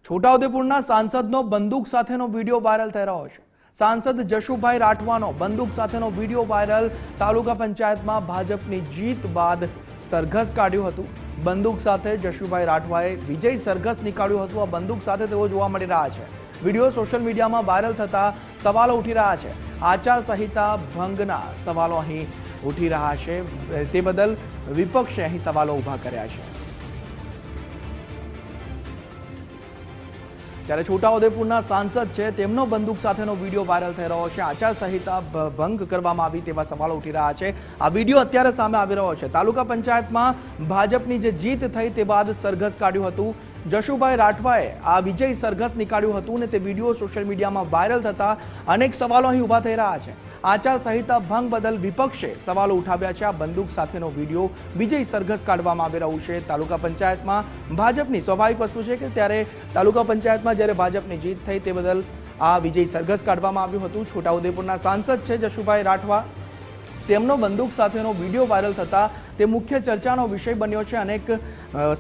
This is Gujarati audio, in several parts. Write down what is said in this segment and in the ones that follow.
છોટાઉદેપુરના સાંસદનો બંદૂક સાથેનો વિડીયો વાયરલ થઈ રહ્યો છે। સાંસદ જશુભાઈ રાઠવાનો બંદૂક સાથેનો વિડીયો વાયરલ। તાલુકા પંચાયતમાં ભાજપની જીત બાદ સરઘસ કાઢ્યું હતું। બંદૂક સાથે જશુભાઈ રાઠવાએ વિજય સરઘસ નીકાળ્યું હતું। આ બંદૂક સાથે તેઓ જોવા મળી રહ્યા છે। વિડીયો સોશિયલ મીડિયામાં વાયરલ થતા સવાલો ઉઠી રહ્યા છે। આચાર સંહિતા ભંગના સવાલો અહીં ઉઠી રહ્યા છે। તે બદલ વિપક્ષે અહીં સવાલો ઉભા કર્યા છે। ત્યારે છોટાઉદેપુરના સાંસદ છે તેમનો બંદૂક સાથેનો વિડીયો વાયરલ થઈ રહ્યો છે। આચાર સંહિતા ભંગ કરવામાં આવી તેવા સવાલો ઉઠી રહ્યા છે। આ વિડીયો અત્યારે સામે આવી રહ્યો છે। તાલુકા પંચાયતમાં ભાજપની જે જીત થઈ તે બાદ સરઘસ કાઢ્યું હતું। જશુભાઈ રાઠવાએ આ વિજય સરઘસ નીકાળ્યું હતું અને તે વિડીયો સોશિયલ મીડિયામાં વાયરલ થતા અનેક સવાલો અહીં ઉભા થઈ રહ્યા છે। આચાર સંહિતા ભંગ બદલ વિપક્ષે સવાલો ઉઠાવ્યા છે। આ બંદૂક સાથેનો વિડીયો વિજય સરઘસ કાઢવામાં આવી રહ્યું છે। તાલુકા પંચાયતમાં ભાજપની સ્વાભાવિક વસ્તુ છે કે ત્યારે તાલુકા પંચાયતમાં જ્યારે ભાજપની જીત થઈ તે બદલ આ વિજય સરઘસ કાઢવામાં આવ્યું હતું। છોટાઉદેપુરના સાંસદ છે જશુભાઈ રાઠવા, તેમનો બંદૂક સાથેનો વિડીયો વાયરલ થતા તે મુખ્ય ચર્ચાનો વિષય બન્યો છે। અનેક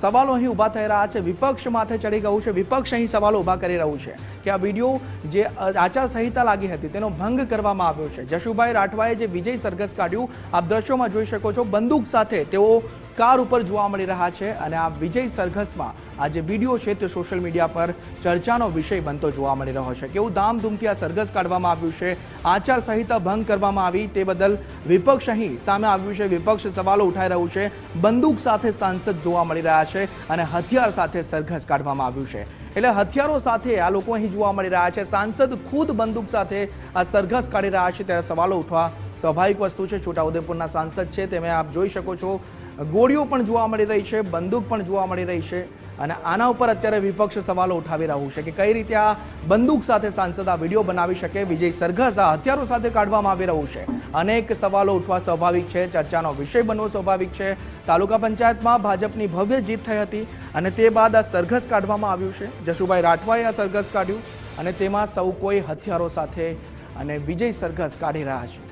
સવાલો અહીં ઉભા થઈ રહ્યા છે। વિપક્ષ માથે ચડી ગયું છે। વિપક્ષ અહીં સવાલો ઉભા કરી રહ્યું છે કે આ વિડીયો જે આચાર સંહિતા લાગી હતી તેનો ભંગ કરવામાં આવ્યો છે। જશુભાઈ રાઠવાએ જે વિજય સરઘસ કાઢ્યું આપ દ્રશ્યોમાં જોઈ શકો છો। બંદૂક સાથે તેઓ કાર ઉપર જોવા મળી રહ્યા છે અને આ વિજય સરઘસમાં આ જે વિડીયો છે તે સોશિયલ મીડિયા પર ચર્ચાનો વિષય બનતો જોવા મળી રહ્યો છે। કેવું ધામધૂમથી આ સરઘસ કાઢવામાં આવ્યું છે, આચાર સંહિતા ભંગ કરવામાં આવી તે બદલ વિપક્ષ અહીં સામે આવ્યું છે। વિપક્ષ સવાલો ઉઠાઈ રહ્યું છે। બંદૂક સાથે સાંસદ જોવા મળી રહ્યા છે અને હથિયાર સાથે સરઘસ કાઢવામાં આવ્યું છે। એટલે હથિયારો સાથે આ લોકો અહીં જોવા મળી રહ્યા છે। સાંસદ ખુદ બંદૂક સાથે આ સરઘસ કાઢી રહ્યા છે ત્યારે સવાલો ઉઠવા સ્વાભાવિક વસ્તુ છે। છોટાઉદેપુરના સાંસદ છે તેમે આપ જોઈ શકો છો ગોળીઓ પણ જોવા મળી રહી છે, બંદૂક પણ જોવા મળી રહી છે અને આના ઉપર અત્યારે વિપક્ષ સવાલો ઉઠાવી રહ્યું છે કે કઈ રીતે આ બંદૂક સાથે સાંસદ આ વિડીયો બનાવી શકે। વિજય સરઘસ આ હથિયારો સાથે કાઢવામાં આવી રહ્યું છે। અનેક સવાલો ઉઠવા સ્વાભાવિક છે, ચર્ચાનો વિષય બનવો સ્વાભાવિક છે। તાલુકા પંચાયતમાં ભાજપની ભવ્ય જીત થઈ હતી અને તે બાદ આ સરઘસ કાઢવામાં આવ્યું છે। જશુભાઈ રાઠવાએ આ સરઘસ કાઢ્યું અને તેમાં સૌ કોઈ હથિયારો સાથે અને વિજય સરઘસ કાઢી રહ્યા છે।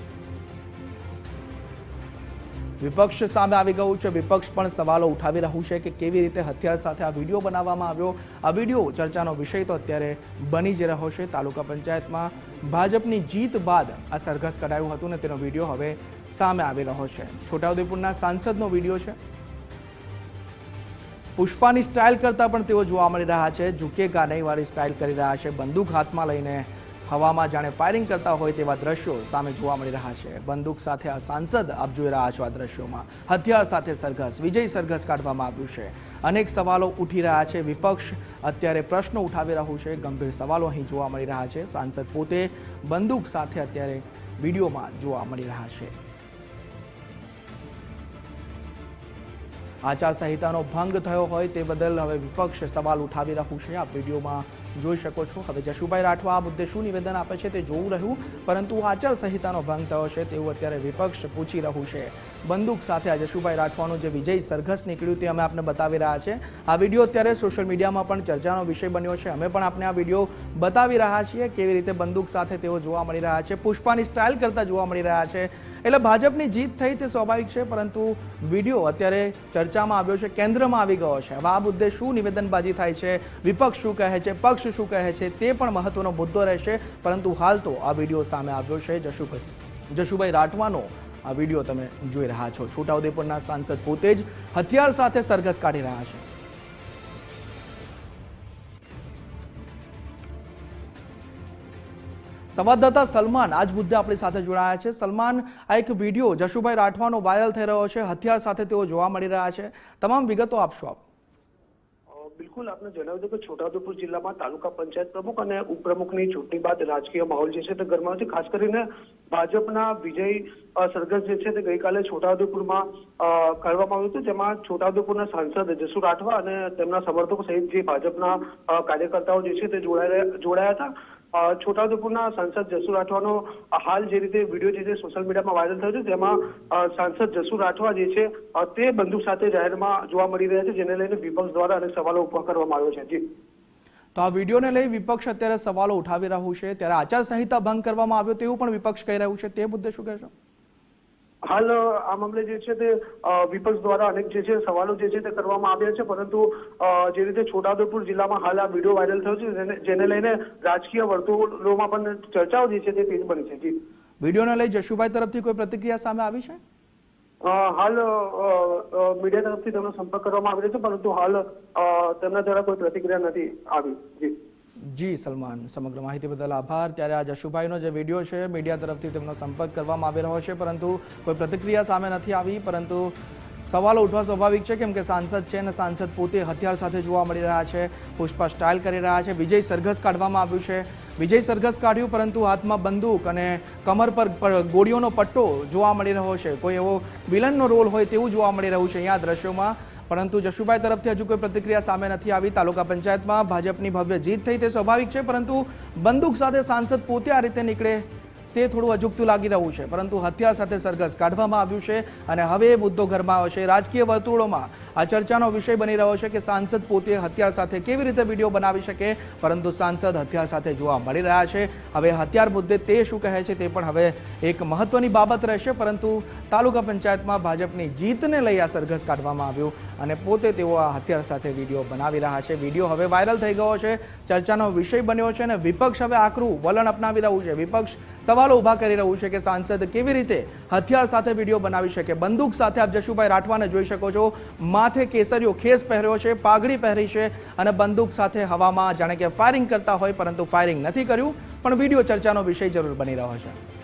વિપક્ષ સામે આવી ગયું છે। વિપક્ષ પણ સવાલો ઉઠાવી રહ્યું છે કે કેવી રીતે હથિયાર સાથે આ વિડીયો બનાવવામાં આવ્યો। આ વિડીયો ચર્ચાનો વિષય તો અત્યારે બની જ રહ્યો છે। તાલુકા પંચાયતમાં ભાજપની જીત બાદ આ સરઘસ કઢાયું હતું ને તેનો વિડીયો હવે સામે આવી રહ્યો છે। છોટાઉદેપુરના સાંસદનો વિડીયો છે। પુષ્પાની સ્ટાઇલ કરતા પણ તેઓ જોવા મળી રહ્યા છે। ઝુકેગા નહીં વાળી સ્ટાઇલ કરી રહ્યા છે। બંદૂક હાથમાં લઈને હવામાં જાણે ફાયરિંગ કરતા હોય તેવા દ્રશ્યો સામે જોવા મળી રહ્યા છે। બંદૂક સાથે આ સાંસદ આપ જોઈ રહ્યા છો આ દ્રશ્યોમાં હથિયાર સાથે સરઘસ વિજય સરઘસ કાઢવામાં આવ્યું છે। અનેક સવાલો ઉઠી રહ્યા છે। વિપક્ષ અત્યારે પ્રશ્નો ઉઠાવી રહ્યું છે। ગંભીર સવાલો અહીં જોવા મળી રહ્યા છે। સાંસદ પોતે બંદૂક સાથે અત્યારે વિડીયોમાં જોવા મળી રહ્યા છે। આચાર સંહિતાનો ભંગ થયો હોય તે બદલ હવે વિપક્ષ સવાલ ઉઠાવી રહ્યું છે। આ વિડીયોમાં જોઈ શકો છો। હવે જશુભાઈ રાઠવા આ મુદ્દે શું નિવેદન આપે છે તે જોવું રહ્યું, પરંતુ આચાર સંહિતાનો ભંગ થયો છે તેવું અત્યારે વિપક્ષ પૂછી રહ્યું છે। બંદૂક સાથે આ જશુભાઈ રાઠવાનું જે વિજય સરઘસ નીકળ્યું તે અમે આપને બતાવી રહ્યા છે। આ વિડીયો અત્યારે સોશિયલ મીડિયામાં પણ ચર્ચાનો વિષય બન્યો છે। અમે પણ આપને આ વિડીયો બતાવી રહ્યા છીએ કેવી રીતે બંદૂક સાથે તેઓ જોવા મળી રહ્યા છે, પુષ્પાની સ્ટાઇલ કરતા જોવા મળી રહ્યા છે। એટલે ભાજપની જીત થઈ તે સ્વાભાવિક છે, પરંતુ વિડીયો અત્યારે ચર્ચામાં આવ્યો છે, કેન્દ્રમાં આવી ગયો છે। હવે આ મુદ્દે શું નિવેદનબાજી થાય છે, વિપક્ષ શું કહે છે, પક્ષ શું કહે છે તે પણ મહત્વનો મુદ્દો રહેશે, પરંતુ હાલ તો આ વિડીયો સામે આવ્યો છે। જશુભાઈ રાઠવાનો આ વિડીયો તમે જોઈ રહ્યા છો। છોટાઉદેપુરના સાંસદ પોતે જ હથિયાર સાથે સરઘસ કાઢી રહ્યા છે। સંવાદદાતા સલમાન આજ મુદ્દે આપણી સાથે જોડાયા છે। સલમાન, આ એક વિડીયો જશુભાઈ રાઠવાનો વાયરલ થઈ રહ્યો છે, હથિયાર સાથે તેઓ જોવા મળી રહ્યા છે, તમામ વિગતો આપશો આપ? બિલકુલ, આપને જણાવી દઉં કે છોટાઉદેપુર જિલ્લામાં તાલુકા પંચાયત પ્રમુખ અને ઉપપ્રમુખની ચૂંટણી બાદ રાજકીય માહોલ જે છે તે ગરમાયો છે। ખાસ કરીને ભાજપના વિજય સરઘસ જે છે તે ગઈકાલે છોટાઉદેપુરમાં કરવામાં આવ્યું હતું, જેમાં છોટાઉદેપુરના સાંસદ જશુ રાઠવા અને તેમના સમર્થકો સહિત જે ભાજપના કાર્યકર્તાઓ જે છે તે જોડાયા હતા। છોટાઉદેપુરના સાંસદ જશુ રાઠવાનો હાલ જે રીતે વિડીયો જે છે સોશિયલ મીડિયામાં વાયરલ થયો છે, તેમાં સાંસદ જશુ રાઠવા જે છે તે બંદૂક સાથે જાહેરમાં જોવા મળી રહ્યા છે, જેને લઈને વિપક્ષ દ્વારા અનેક સવાલો ઉભા કરવામાં આવ્યો છે। જી, તો આ વિડીયોને લઈ વિપક્ષ અત્યારે સવાલો ઉઠાવી રહ્યું છે, ત્યારે આચાર સંહિતા ભંગ કરવામાં આવ્યો તેવું પણ વિપક્ષ કહી રહ્યું છે, તે મુદ્દે શું કહેશો? હાલ આ મામલે જે છે તે વિપક્ષ દ્વારા અનેક જે છે સવાલો જે છે તે કરવામાં આવ્યા છે, પરંતુ જે રીતે છોટાઉદેપુર જિલ્લામાં હાલ આ વિડીયો વાયરલ થયો છે જેને લઈને રાજકીય વર્તુળોમાં પણ ચર્ચાઓ જે છે તે તેજ બની છે. જી, વિડીયોને લઈ જશુભાઈ તરફથી કોઈ પ્રતિક્રિયા સામે આવી છે? હાલ મીડિયા તરફથી તેમનો સંપર્ક કરવામાં આવ્યો છે, પરંતુ હાલ તેમના દ્વારા કોઈ પ્રતિક્રિયા નથી આવી. જી સલમાન, સમગ્ર માહિતી બદલ આભાર. ત્યારે આ જશુભાઈનો જે વિડીયો છે મીડિયા તરફથી તેમનો સંપર્ક કરવામાં આવી રહ્યો છે, પરંતુ કોઈ પ્રતિક્રિયા સામે નથી આવી. પરંતુ સવાલો ઉઠવા સ્વાભાવિક છે, કેમ કે સાંસદ છે અને સાંસદ પોતે હથિયાર સાથે જોવા મળી રહ્યા છે, પુષ્પા સ્ટાઇલ કરી રહ્યા છે. વિજય સરઘસ કાઢવામાં આવ્યું છે, વિજય સરઘસ કાઢ્યું, પરંતુ હાથમાં બંદૂક અને કમર પર ગોળીઓનો પટ્ટો જોવા મળી રહ્યો છે. કોઈ એવો વિલનનો રોલ હોય તેવું જોવા મળી રહ્યું છે અહીંયા દ્રશ્યોમાં. પરંતુ જશુભાઈ તરફથી હજુ કોઈ પ્રતિક્રિયા સામે નથી આવી. તાલુકા પંચાયતમાં ભાજપની ભવ્ય જીત થઈ તે સ્વાભાવિક છે, પરંતુ બંદૂક સાથે સાંસદ પોતે આ રીતે નીકળે તે થોડું અજુગતું લાગી રહ્યું છે. પરંતુ હથિયાર સાથે સરઘસ કાઢવામાં આવ્યું છે અને હવે એ મુદ્દો ગરમાયો છે. રાજકીય વર્તુળોમાં આ ચર્ચાનો વિષય બની રહ્યો છે કે સાંસદ પોતે હથિયાર સાથે કેવી રીતે વિડીયો બનાવી શકે, પરંતુ સાંસદ હથિયાર સાથે જોવા મળી રહ્યા છે. હવે હથિયાર મુદ્દે તે શું કહે છે તે પણ હવે એક મહત્વની બાબત રહેશે. પરંતુ તાલુકા પંચાયતમાં ભાજપની જીતને લઈ આ સરઘસ કાઢવામાં આવ્યું અને પોતે તેઓ આ હથિયાર સાથે વિડીયો બનાવી રહ્યા છે. વિડીયો હવે વાયરલ થઈ ગયો છે, ચર્ચાનો વિષય બન્યો છે અને વિપક્ષ હવે આકરું વલણ અપનાવી રહ્યું છે. વિપક્ષ સવાલો ઉભા કરી રહ્યું છે કે સાંસદ કેવી રીતે હથિયાર સાથે વિડીયો બનાવી શકે. બંદૂક સાથે આપ જશુભાઈ રાઠવાને જોઈ શકો છો, માથે કેસરીયો ખેસ પહેર્યો છે, પાઘડી પહેરી છે અને બંદૂક સાથે હવામાં જાણે કે ફાયરિંગ કરતા હોય, પરંતુ ફાયરિંગ નથી કર્યું. પણ વિડીયો ચર્ચાનો વિષય જરૂર બની રહ્યો છે.